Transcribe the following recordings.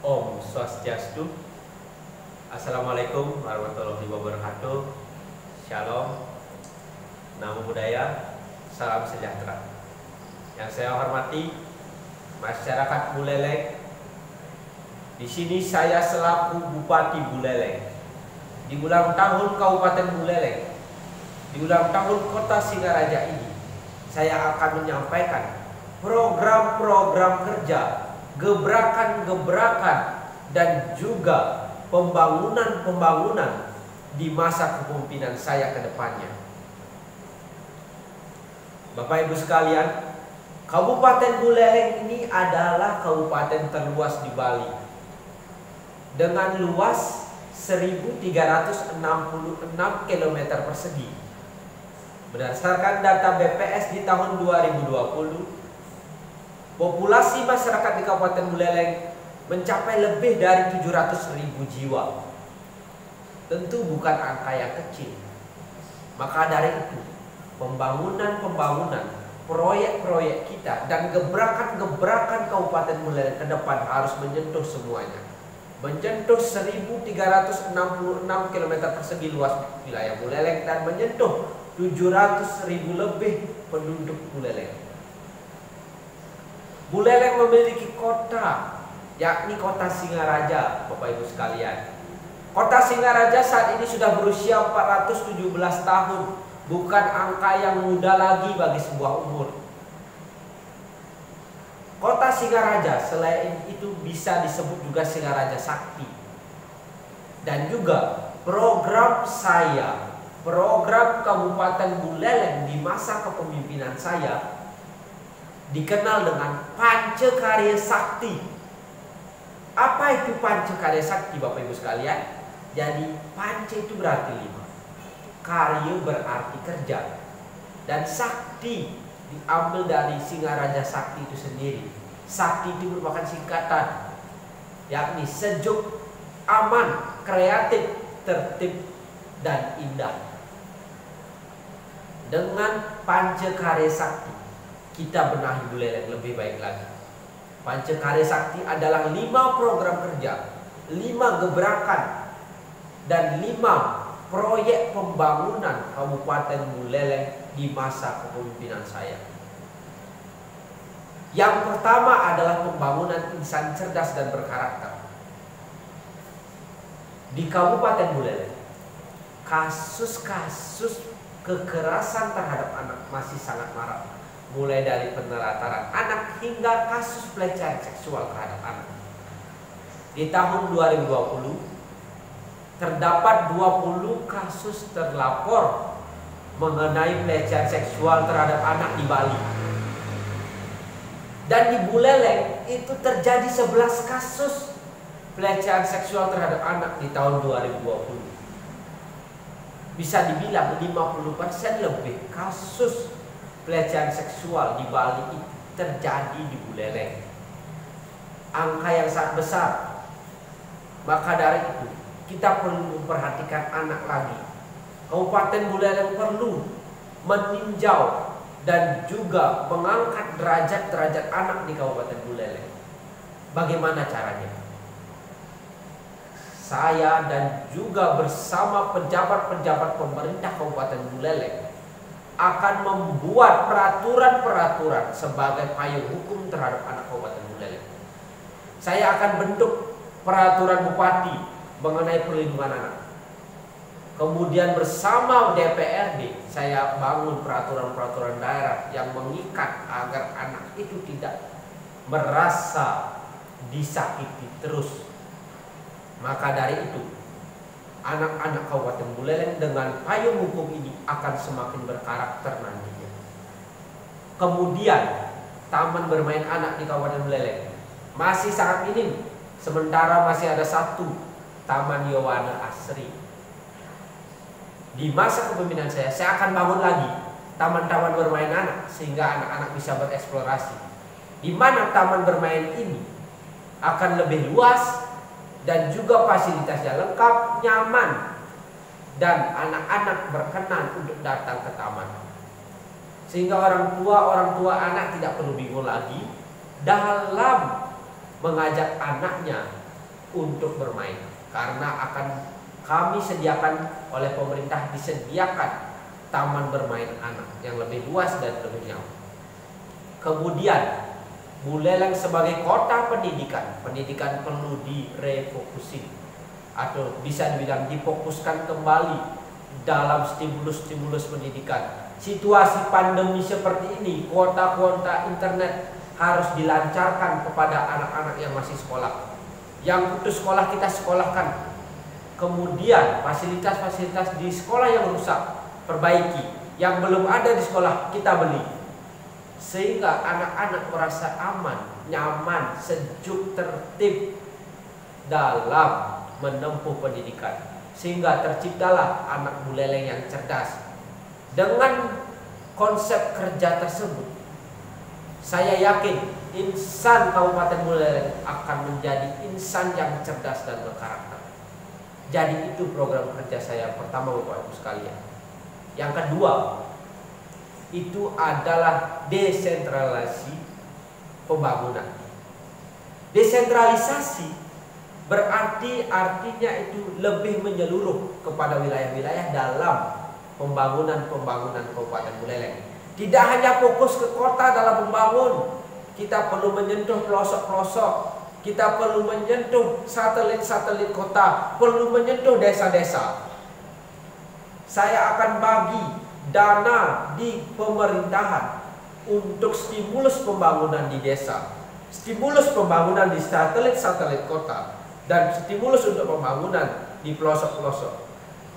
Om Swastiastu. Assalamualaikum warahmatullahi wabarakatuh. Shalom, namo buddhaya, salam sejahtera. Yang saya hormati masyarakat Buleleng. Di sini saya selaku Bupati Buleleng. Di ulang tahun Kabupaten Buleleng, di ulang tahun Kota Singaraja ini, saya akan menyampaikan program-program kerja, gebrakan-gebrakan, dan juga pembangunan-pembangunan di masa kepemimpinan saya ke depannya. Bapak Ibu sekalian, Kabupaten Buleleng ini adalah kabupaten terluas di Bali dengan luas 1.366 km persegi. Berdasarkan data BPS di tahun 2020, populasi masyarakat di Kabupaten Buleleng mencapai lebih dari 700.000 jiwa. Tentu bukan angka yang kecil. Maka dari itu, pembangunan-pembangunan, proyek-proyek kita dan gebrakan-gebrakan Kabupaten Buleleng ke depan harus menyentuh semuanya. Menyentuh 1.366 km persegi luas wilayah Buleleng dan menyentuh 700.000 lebih penduduk Buleleng. Buleleng memiliki kota, yakni Kota Singaraja, Bapak Ibu sekalian. Kota Singaraja saat ini sudah berusia 417 tahun, bukan angka yang muda lagi bagi sebuah umur. Kota Singaraja selain itu bisa disebut juga Singaraja Sakti. Dan juga program saya, program Kabupaten Buleleng di masa kepemimpinan saya dikenal dengan Pancakarya Sakti. Apa itu Pancakarya Sakti, Bapak Ibu sekalian? Jadi panca itu berarti 5, karya berarti kerja, dan sakti diambil dari Singaraja Sakti itu sendiri. Sakti itu merupakan singkatan, yakni sejuk, aman, kreatif, tertib, dan indah. Dengan Pancakarya Sakti kita benahi Buleleng lebih baik lagi. Pancakarya Sakti adalah 5 program kerja, 5 gebrakan, dan 5 proyek pembangunan Kabupaten Buleleng di masa kepemimpinan saya. Yang pertama adalah pembangunan insan cerdas dan berkarakter. Di Kabupaten Buleleng, kasus-kasus kekerasan terhadap anak masih sangat marak. Mulai dari penelantaran anak hingga kasus pelecehan seksual terhadap anak. Di tahun 2020 terdapat 20 kasus terlapor mengenai pelecehan seksual terhadap anak di Bali. Dan di Buleleng itu terjadi 11 kasus pelecehan seksual terhadap anak di tahun 2020. Bisa dibilang 50% lebih kasus pelecehan seksual di Bali itu terjadi di Buleleng. Angka yang sangat besar. Maka dari itu kita perlu memperhatikan anak lagi. Kabupaten Buleleng perlu meninjau dan juga mengangkat derajat-derajat anak di Kabupaten Buleleng. Bagaimana caranya? Saya dan juga bersama pejabat-pejabat pemerintah Kabupaten Buleleng akan membuat peraturan-peraturan sebagai payung hukum terhadap anak Kabupaten Buleleng. Saya akan bentuk peraturan bupati mengenai perlindungan anak. Kemudian bersama DPRD saya bangun peraturan-peraturan daerah yang mengikat agar anak itu tidak merasa disakiti terus. Maka dari itu, anak-anak Kabupaten Buleleng dengan payung hukum ini akan semakin berkarakter nantinya. Kemudian taman bermain anak di Kabupaten Buleleng masih sangat minim, sementara masih ada 1 Taman Yowana Asri. Di masa kepemimpinan saya akan bangun lagi taman-taman bermain anak sehingga anak-anak bisa bereksplorasi. Di mana taman bermain ini akan lebih luas dan juga fasilitasnya lengkap, nyaman, dan anak-anak berkenan untuk datang ke taman. Sehingga orang tua anak tidak perlu bingung lagi dalam mengajak anaknya untuk bermain, karena akan kami sediakan oleh pemerintah, disediakan taman bermain anak yang lebih luas dan lebih nyaman. Kemudian Buleleng sebagai kota pendidikan perlu direfokusin atau bisa dibilang difokuskan kembali dalam stimulus pendidikan. Situasi pandemi seperti ini, kuota internet harus dilancarkan kepada anak-anak yang masih sekolah. Yang putus sekolah kita sekolahkan. Kemudian fasilitas-fasilitas di sekolah yang rusak perbaiki, yang belum ada di sekolah kita beli, sehingga anak-anak merasa aman, nyaman, sejuk, tertib dalam menempuh pendidikan, sehingga terciptalah anak Buleleng yang cerdas. Dengan konsep kerja tersebut, saya yakin insan Kabupaten Buleleng akan menjadi insan yang cerdas dan berkarakter. Jadi itu program kerja saya pertama, Bapak Ibu sekalian. Yang kedua, itu adalah desentralisasi pembangunan. Desentralisasi artinya itu lebih menyeluruh kepada wilayah-wilayah dalam pembangunan Kabupaten Buleleng. Tidak hanya fokus ke kota dalam membangun, kita perlu menyentuh pelosok-pelosok. Kita perlu menyentuh satelit-satelit kota, perlu menyentuh desa-desa. Saya akan bagi dana di pemerintahan untuk stimulus pembangunan di desa, stimulus pembangunan di satelit-satelit kota, dan stimulus untuk pembangunan di pelosok-pelosok.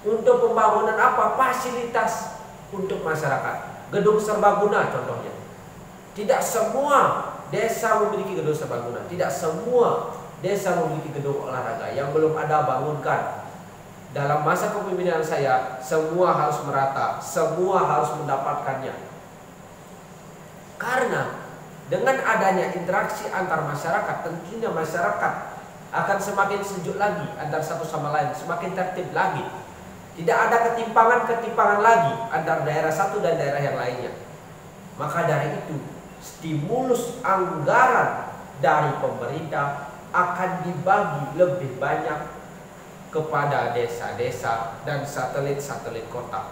Untuk pembangunan apa? Fasilitas untuk masyarakat. Gedung serbaguna contohnya. Tidak semua desa memiliki gedung serbaguna, tidak semua desa memiliki gedung olahraga. Yang belum ada, bangunkan. Dalam masa kepemimpinan saya, semua harus merata, semua harus mendapatkannya. Karena dengan adanya interaksi antar masyarakat, tentunya masyarakat akan semakin sejuk lagi antar satu sama lain, semakin tertib lagi. Tidak ada ketimpangan lagi antara daerah satu dan daerah yang lainnya. Maka dari itu, stimulus anggaran dari pemerintah akan dibagi lebih banyak kepada desa-desa dan satelit-satelit kota.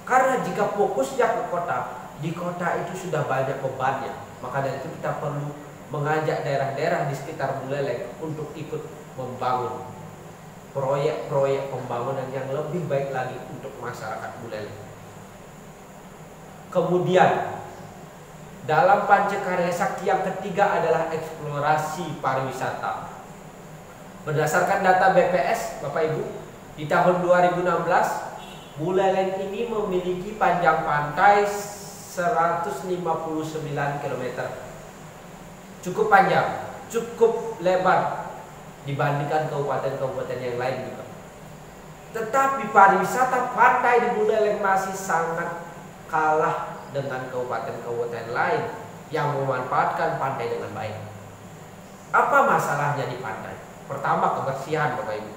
Karena jika fokusnya ke kota, di kota itu sudah banyak bebannya. Maka dari itu kita perlu mengajak daerah-daerah di sekitar Buleleng untuk ikut membangun proyek-proyek pembangunan yang lebih baik lagi untuk masyarakat Buleleng. Kemudian dalam Pancakarya Sakti yang ketiga adalah eksplorasi pariwisata. Berdasarkan data BPS, Bapak Ibu, di tahun 2016 Buleleng ini memiliki panjang pantai 159 km. Cukup panjang, cukup lebar dibandingkan kabupaten-kabupaten yang lain juga. Tetapi pariwisata pantai di Buleleng masih sangat kalah dengan kabupaten-kabupaten lain yang memanfaatkan pantai dengan baik. Apa masalahnya di pantai? Pertama, kebersihan, Bapak Ibu.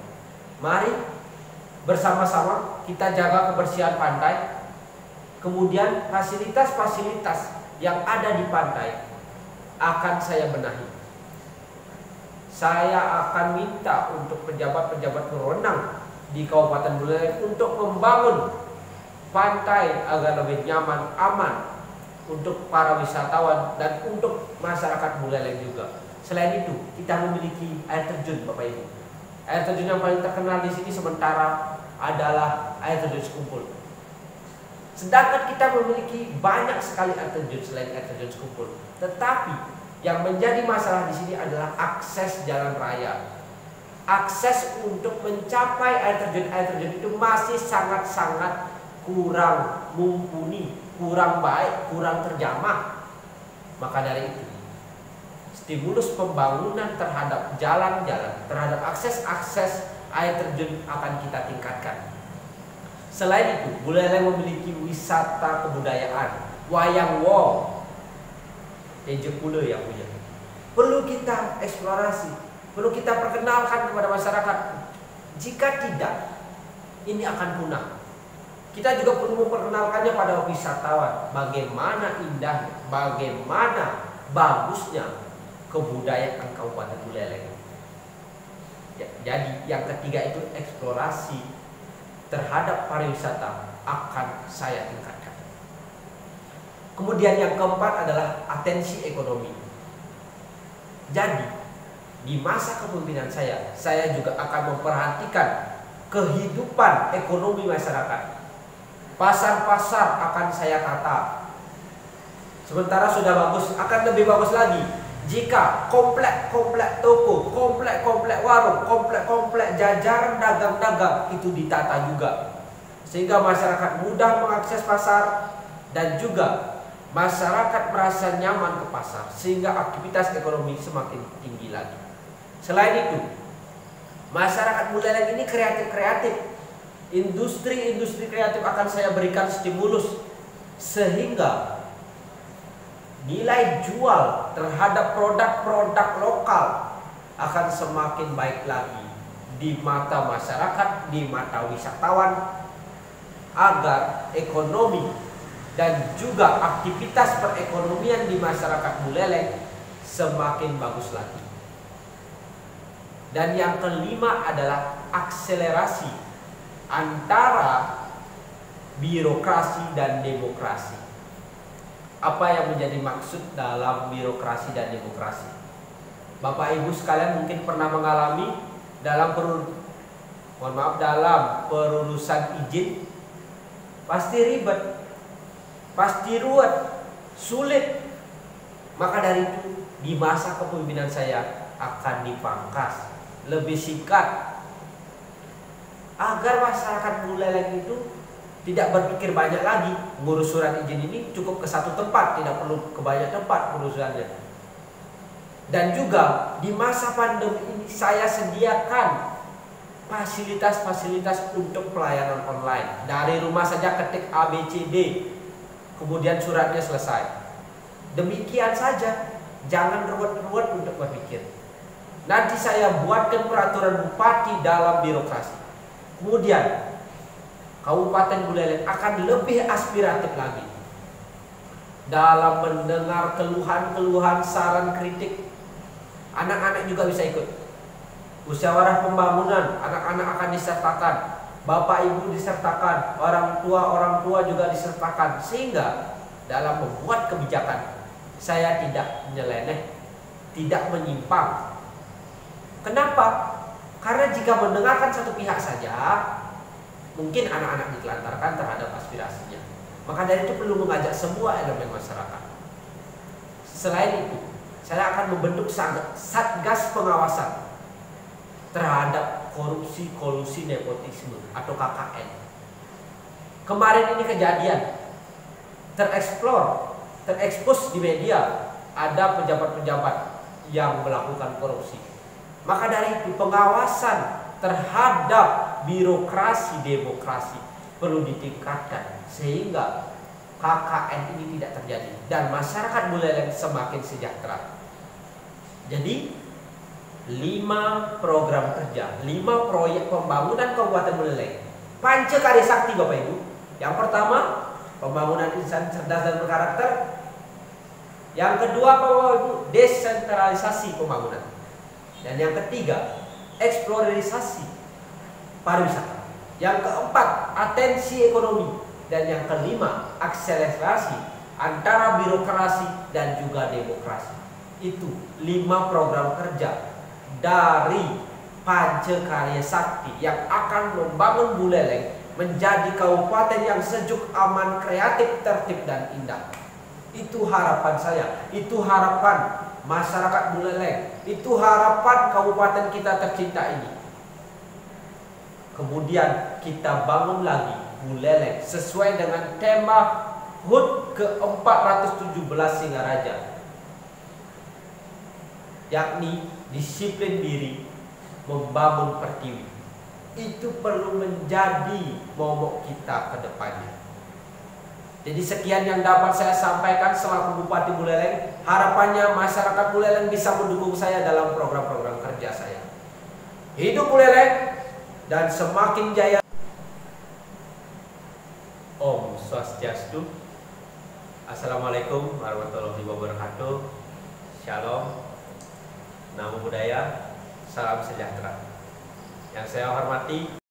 Mari bersama-sama kita jaga kebersihan pantai. Kemudian fasilitas-fasilitas yang ada di pantai akan saya benahi. Saya akan minta untuk pejabat-pejabat berwenang di Kabupaten Buleleng untuk membangun pantai agar lebih nyaman, aman untuk para wisatawan dan untuk masyarakat Buleleng juga. Selain itu, kita memiliki air terjun, Bapak Ibu. Air terjun yang paling terkenal di sini sementara adalah air terjun Sekumpul. Sedangkan kita memiliki banyak sekali air terjun selain air terjun Sekumpul. Tetapi yang menjadi masalah di sini adalah akses jalan raya. Akses untuk mencapai air terjun itu masih sangat-sangat kurang mumpuni, kurang baik, kurang terjamah. Maka dari itu, stimulus pembangunan terhadap jalan-jalan, terhadap akses air terjun akan kita tingkatkan. Selain itu, Buleleng memiliki wisata kebudayaan, wayang wong, Jepula yang punya. Perlu kita eksplorasi, perlu kita perkenalkan kepada masyarakat. Jika tidak, ini akan punah. Kita juga perlu memperkenalkannya pada wisatawan. Bagaimana indahnya, bagaimana bagusnya kebudayaan Kabupaten Buleleng. Jadi yang ketiga itu eksplorasi terhadap pariwisata akan saya tingkatkan. Kemudian yang keempat adalah atensi ekonomi. Jadi di masa kepemimpinan saya juga akan memperhatikan kehidupan ekonomi masyarakat. Pasar-pasar akan saya tata. Sementara sudah bagus, akan lebih bagus lagi jika komplek-komplek toko, komplek-komplek warung, komplek-komplek jajaran dagang-dagang itu ditata juga, sehingga masyarakat mudah mengakses pasar dan juga masyarakat merasa nyaman ke pasar, sehingga aktivitas ekonomi semakin tinggi lagi. Selain itu, masyarakat Buleleng ini kreatif-kreatif. Industri-industri kreatif akan saya berikan stimulus, sehingga nilai jual terhadap produk-produk lokal akan semakin baik lagi di mata masyarakat, di mata wisatawan, agar ekonomi dan juga aktivitas perekonomian di masyarakat Buleleng semakin bagus lagi. Dan yang kelima adalah akselerasi antara birokrasi dan demokrasi. Apa yang menjadi maksud dalam birokrasi dan demokrasi? Bapak Ibu sekalian mungkin pernah mengalami dalam perurusan izin, pasti ribet, pasti ruwet, sulit. Maka dari itu di masa kepemimpinan saya akan dipangkas, lebih singkat, agar masyarakat Buleleng itu tidak berpikir banyak lagi. Ngurus surat izin ini cukup ke satu tempat, tidak perlu ke banyak tempat urusannya. Dan juga di masa pandemi ini saya sediakan fasilitas-fasilitas untuk pelayanan online. Dari rumah saja ketik ABCD, kemudian suratnya selesai. Demikian saja, jangan ruwet-ruwet untuk berpikir. Nanti saya buatkan peraturan bupati dalam birokrasi. Kemudian Kabupaten Buleleng akan lebih aspiratif lagi dalam mendengar keluhan-keluhan, saran, kritik. Anak-anak juga bisa ikut. Musyawarah pembangunan, anak-anak akan disertakan, bapak ibu disertakan, orang tua juga disertakan, sehingga dalam membuat kebijakan saya tidak menyeleneh, tidak menyimpang. Kenapa? Karena jika mendengarkan satu pihak saja, mungkin anak-anak ditelantarkan terhadap aspirasinya. Maka dari itu perlu mengajak semua elemen masyarakat. Selain itu, saya akan membentuk satgas pengawasan terhadap korupsi, kolusi, nepotisme atau KKN. Kemarin ini kejadian terekspos di media, ada pejabat-pejabat yang melakukan korupsi. Maka dari itu pengawasan terhadap birokrasi demokrasi perlu ditingkatkan sehingga KKN ini tidak terjadi dan masyarakat Buleleng semakin sejahtera. Jadi 5 program kerja, 5 proyek pembangunan Kabupaten Buleleng, Pancakarya Sakti Bapak Ibu. Yang pertama, pembangunan insan cerdas dan berkarakter. Yang kedua, Bapak Ibu, desentralisasi pembangunan. Dan yang ketiga, eksplorasi pariwisata. Yang keempat, atensi ekonomi. Dan yang kelima, akselerasi antara birokrasi dan juga demokrasi. Itu 5 program kerja dari Pancakarya Sakti yang akan membangun Buleleng menjadi kabupaten yang sejuk, aman, kreatif, tertib, dan indah. Itu harapan saya, itu harapan masyarakat Buleleng, itu harapan kabupaten kita tercinta ini. Kemudian kita bangun lagi Buleleng sesuai dengan tema HUT ke-417 Singaraja, yakni disiplin diri, membangun pertiwi. Itu perlu menjadi momok kita ke depannya. Jadi sekian yang dapat saya sampaikan selaku Bupati Buleleng. Harapannya masyarakat Buleleng bisa mendukung saya dalam program-program kerja saya. Hidup Buleleng dan semakin jaya. Om Swastiastu. Assalamualaikum warahmatullahi wabarakatuh. Shalom. Namo Buddhaya. Salam sejahtera. Yang saya hormati